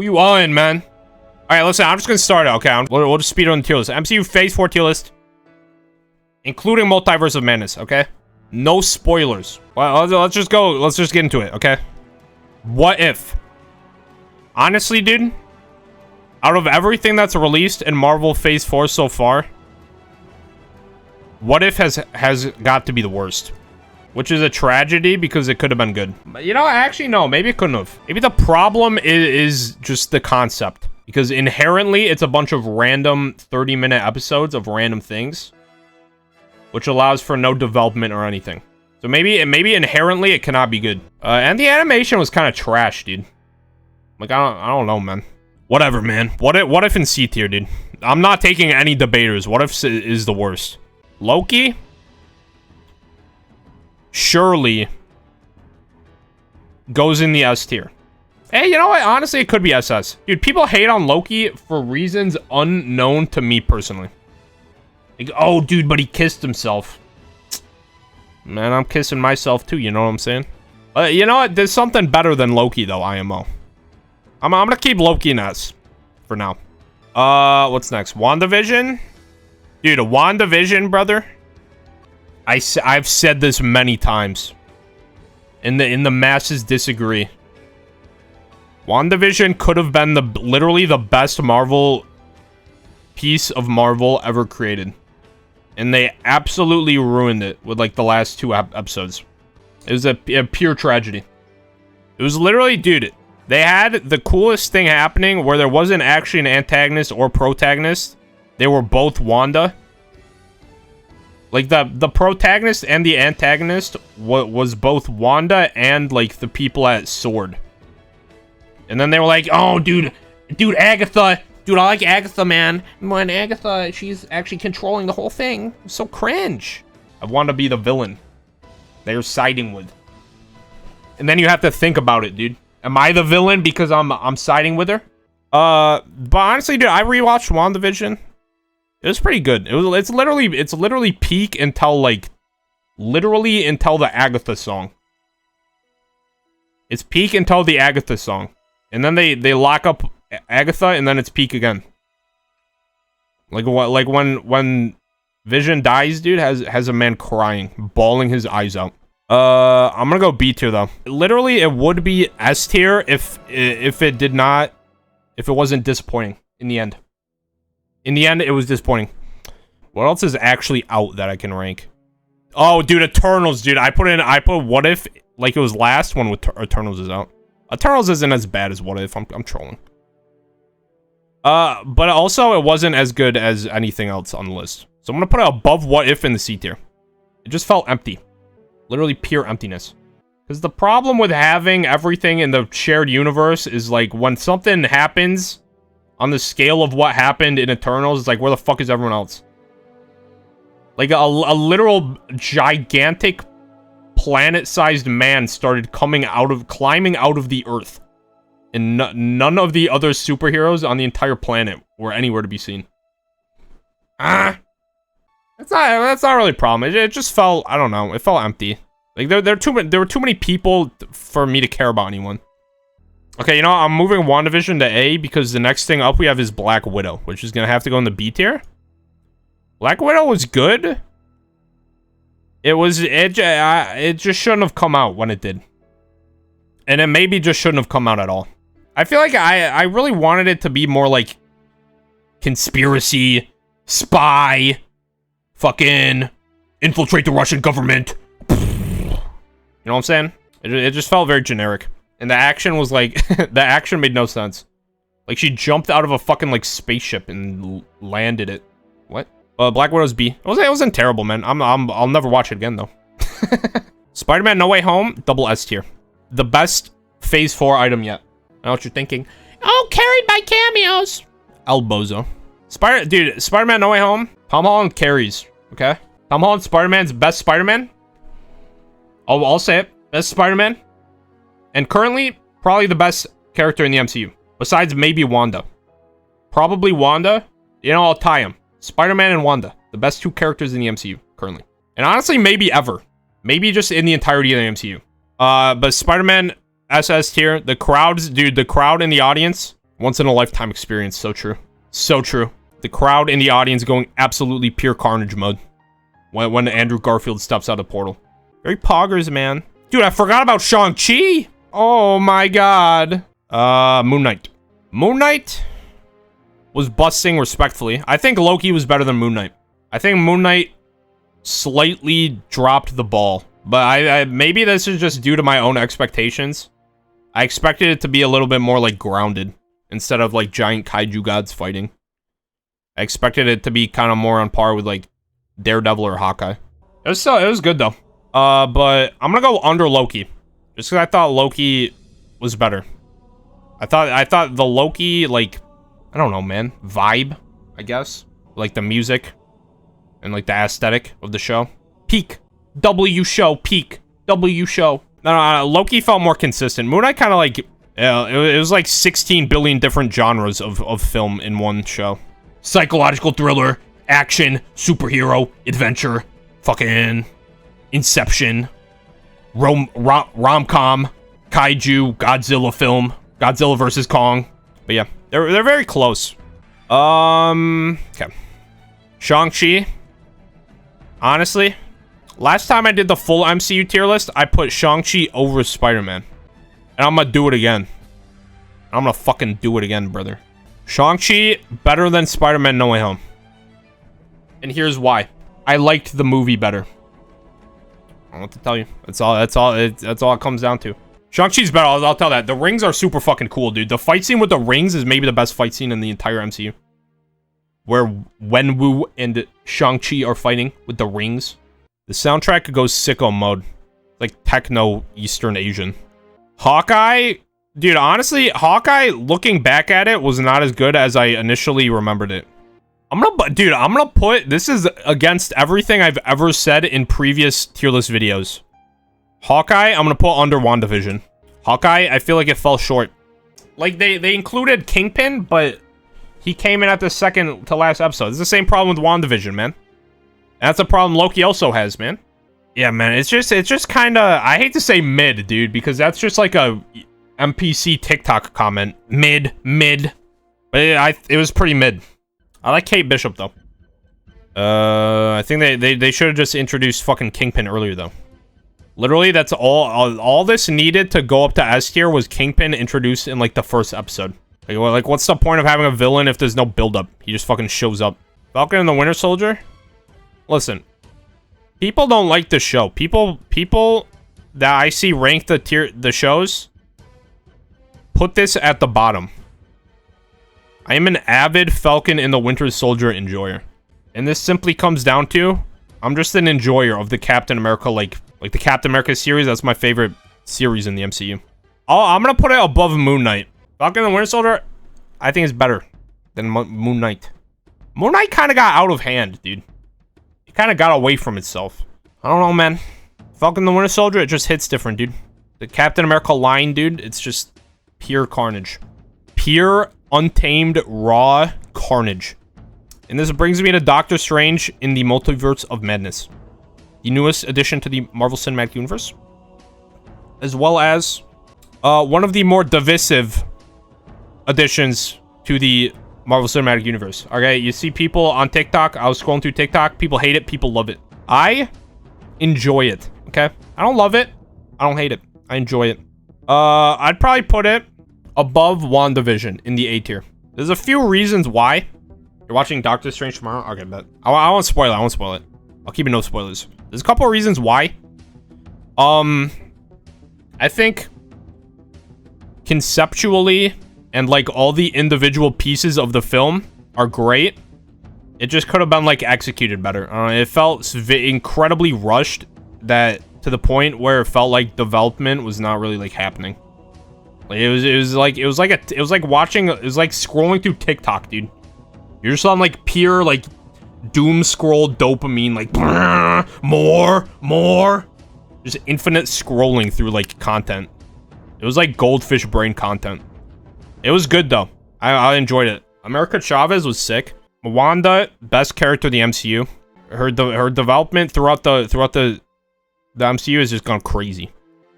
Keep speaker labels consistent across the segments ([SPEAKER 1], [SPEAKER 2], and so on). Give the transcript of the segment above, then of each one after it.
[SPEAKER 1] Who you on, man? All right, listen, I'm just gonna start it, okay? We'll just speed on the tier list. MCU Phase 4 tier list, including Multiverse of Madness, okay? No spoilers. Well, let's just go. Let's just get into it, okay? What if? Honestly, dude, out of everything that's released in Marvel Phase 4 so far, What If has got to be the worst. Which is a tragedy because it could have been good. But, you know, actually, no. Maybe it couldn't have. Maybe the problem is just the concept. Because inherently, it's a bunch of random 30-minute episodes of random things. Which allows for no development or anything. So maybe inherently, it cannot be good. And the animation was kind of trash, dude. Like, I don't know, man. Whatever, man. What if in C tier, dude? I'm not taking any debaters. What if is the worst? Loki? Surely goes in the S tier. Hey, you know what? Honestly, it could be SS. Dude, people hate on Loki for reasons unknown to me personally. Like, oh, dude, but he kissed himself. Man, I'm kissing myself too, you know what I'm saying? You know what? There's something better than Loki, though, IMO. I'm gonna keep Loki in S for now. What's next? WandaVision? Dude, a WandaVision, brother. I've said this many times. And the masses disagree. WandaVision could have been literally the best Marvel piece of Marvel ever created. And they absolutely ruined it with like the last 2 episodes. It was a pure tragedy. It was literally, dude, they had the coolest thing happening where there wasn't actually an antagonist or protagonist. They were both Wanda. Like, the protagonist and the antagonist was both Wanda and, like, the people at Sword. And then they were like, oh, dude, Agatha. Dude, I like Agatha, man. When Agatha, she's actually controlling the whole thing. It's so cringe. I want to be the villain they're siding with. And then you have to think about it, dude. Am I the villain because I'm siding with her? But honestly, dude, I rewatched WandaVision. It was pretty good. It's literally peak until like the Agatha song. It's peak until the Agatha song. And then they lock up Agatha and then it's peak again. Like what, like when Vision dies, dude, has a man crying, bawling his eyes out. I'm gonna go B tier though. Literally it would be S tier if it wasn't disappointing in the end. In the end, it was disappointing. What else is actually out that I can rank? Oh, dude, Eternals, dude. I put What If like it was last one with Eternals is out. Eternals isn't as bad as What If. I'm trolling. But also it wasn't as good as anything else on the list. So I'm gonna put it above What If in the C tier. It just felt empty. Literally pure emptiness. Because the problem with having everything in the shared universe is like when something happens on the scale of what happened in Eternals, it's like, where the fuck is everyone else? Like, a literal gigantic planet-sized man started climbing out of the Earth. And none of the other superheroes on the entire planet were anywhere to be seen. That's not really a problem. It just felt, I don't know, it felt empty. Like, there were too many people for me to care about anyone. Okay, you know, I'm moving WandaVision to A because the next thing up we have is Black Widow, which is going to have to go in the B tier. Black Widow was good. It just shouldn't have come out when it did. And it maybe just shouldn't have come out at all. I feel like I really wanted it to be more like conspiracy, spy, fucking infiltrate the Russian government. You know what I'm saying? It just felt very generic. And the action was like, the action made no sense. Like she jumped out of a fucking like spaceship and landed it. What? Black Widow's B. It wasn't terrible, man. I'll never watch it again though. Spider-Man No Way Home, double S tier. The best Phase 4 item yet. I know what you're thinking. Oh, carried by cameos. El Bozo. Spider-Man No Way Home. Tom Holland carries. Okay. Tom Holland, Spider-Man's best Spider-Man. I'll say it. Best Spider-Man. And currently, probably the best character in the MCU. Besides maybe Wanda. Probably Wanda. You know, I'll tie them. Spider-Man and Wanda. The best 2 characters in the MCU currently. And honestly, maybe ever. Maybe just in the entirety of the MCU. But Spider-Man SS tier. The crowds, dude, the crowd in the audience Once in a lifetime experience. So true. So true. The crowd in the audience going absolutely pure carnage mode when Andrew Garfield steps out of the portal. Very poggers, man. Dude, I forgot about Shang-Chi. Oh my god. Moon Knight. Moon Knight was busting respectfully. I think Loki was better than Moon Knight. I think Moon Knight slightly dropped the ball. But I maybe this is just due to my own expectations. I expected it to be a little bit more like grounded instead of like giant kaiju gods fighting. I expected it to be kind of more on par with like Daredevil or Hawkeye. It was good though. But I'm gonna go under Loki, just because I thought Loki was better. I thought the Loki, like, I don't know, man, vibe, I guess, like the music and like the aesthetic of the show. Peak W show, peak W show. No, Loki felt more consistent. Moon Knight kind of like, it was like 16 billion different genres of film in one show. Psychological thriller, action, superhero, adventure, fucking Inception, rom-com, kaiju, Godzilla film, Godzilla versus Kong. But yeah, they're very close. Okay. Shang-Chi. Honestly, last time I did the full MCU tier list, I put Shang-Chi over Spider-Man. And I'm gonna do it again. I'm gonna fucking do it again, brother. Shang-Chi better than Spider-Man No Way Home. And here's why. I liked the movie better. I don't know what to tell you. That's all it comes down to. Shang-Chi's better, I'll tell that. The rings are super fucking cool, dude. The fight scene with the rings is maybe the best fight scene in the entire MCU. Where Wenwu and Shang-Chi are fighting with the rings. The soundtrack goes sicko mode. Like techno Eastern Asian. Hawkeye, dude, honestly, Hawkeye, looking back at it, was not as good as I initially remembered it. I'm gonna put, this is against everything I've ever said in previous tier list videos. Hawkeye, I'm gonna put under WandaVision. Hawkeye, I feel like it fell short. Like, they included Kingpin, but he came in at the second to last episode. It's the same problem with WandaVision, man. And that's a problem Loki also has, man. Yeah, man, it's just kind of, I hate to say mid, dude, because that's just like a NPC TikTok comment. Mid. But it was pretty mid. I like Kate Bishop, though. I think they should have just introduced fucking Kingpin earlier, though. Literally, that's all this needed to go up to S tier was Kingpin introduced in, like, the first episode. Like, what's the point of having a villain if there's no build-up? He just fucking shows up. Falcon and the Winter Soldier? Listen. People don't like this show. People that I see rank the shows put this at the bottom. I am an avid Falcon and the Winter Soldier enjoyer. And this simply comes down to, I'm just an enjoyer of the Captain America, like the Captain America series. That's my favorite series in the MCU. I'm gonna put it above Moon Knight. Falcon and the Winter Soldier, I think is better than Moon Knight. Moon Knight kind of got out of hand, dude. It kind of got away from itself. I don't know, man. Falcon and the Winter Soldier, it just hits different, dude. The Captain America line, dude, it's just pure carnage. Pure, untamed, raw carnage. And this brings me to Doctor Strange in the Multiverse of Madness. The newest addition to the Marvel Cinematic Universe. As well as one of the more divisive additions to the Marvel Cinematic Universe. Okay, you see people on TikTok. I was scrolling through TikTok. People hate it. People love it. I enjoy it. Okay? I don't love it. I don't hate it. I enjoy it. I'd probably put it above WandaVision in the A tier. There's a few reasons why. You're watching Doctor Strange tomorrow? Okay, bet. I won't spoil it. I won't spoil it. I'll keep it no spoilers. There's a couple of reasons why. I think conceptually and like all the individual pieces of the film are great. It just could have been like executed better. It felt incredibly rushed, that to the point where it felt like development was not really like happening. Like it was like scrolling through TikTok, dude. You're just on like pure like doom scroll dopamine, like more, just infinite scrolling through like content. It was like goldfish brain content. It was good though. I enjoyed it. America Chavez was sick. Wanda, best character in the MCU. Her development throughout the MCU has just gone crazy.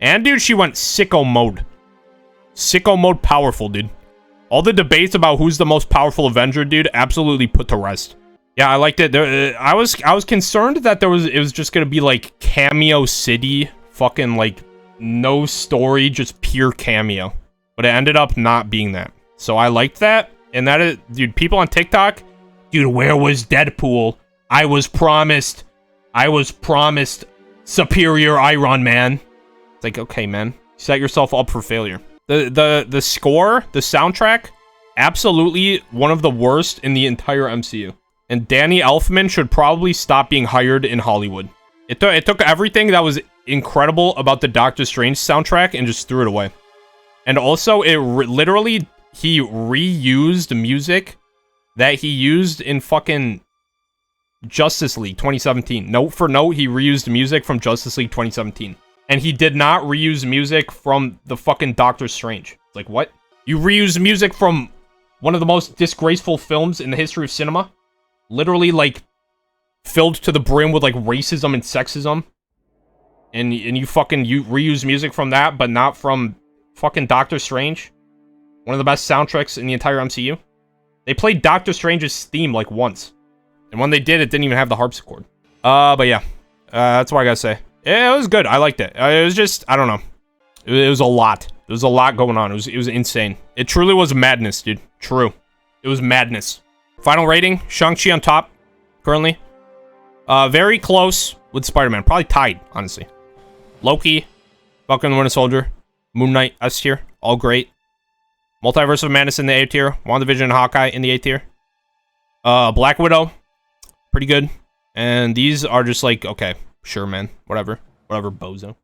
[SPEAKER 1] And dude, she went sicko mode. Sicko mode powerful, dude. All the debates about who's the most powerful Avenger, dude, absolutely put to rest. Yeah, I liked it. I was concerned that it was just gonna be like cameo city, fucking like no story, just pure cameo. But it ended up not being that. So I liked that. And that is, dude, people on TikTok, dude, where was Deadpool? I was promised superior Iron Man. It's like, okay, man, set yourself up for failure. The score, the soundtrack, absolutely one of the worst in the entire MCU. And Danny Elfman should probably stop being hired in Hollywood. It took everything that was incredible about the Doctor Strange soundtrack and just threw it away. And also, literally, he reused music that he used in fucking Justice League 2017. Note for note, he reused music from Justice League 2017. And he did not reuse music from the fucking Doctor Strange. It's like, what? You reuse music from one of the most disgraceful films in the history of cinema? Literally, like, filled to the brim with, like, racism and sexism. And you reuse music from that, but not from fucking Doctor Strange? One of the best soundtracks in the entire MCU? They played Doctor Strange's theme, like, once. And when they did, it didn't even have the harpsichord. But yeah. That's what I gotta say. Yeah, it was good. I liked it. It was just, I don't know. It was a lot. There was a lot going on. It was insane. It truly was madness, dude. True. It was madness. Final rating, Shang-Chi on top, currently. Very close with Spider-Man. Probably tied, honestly. Loki, Falcon and the Winter Soldier, Moon Knight, S tier. All great. Multiverse of Madness in the A tier. WandaVision and Hawkeye in the A tier. Black Widow, pretty good. And these are just like, okay, sure, man. Whatever, bozo.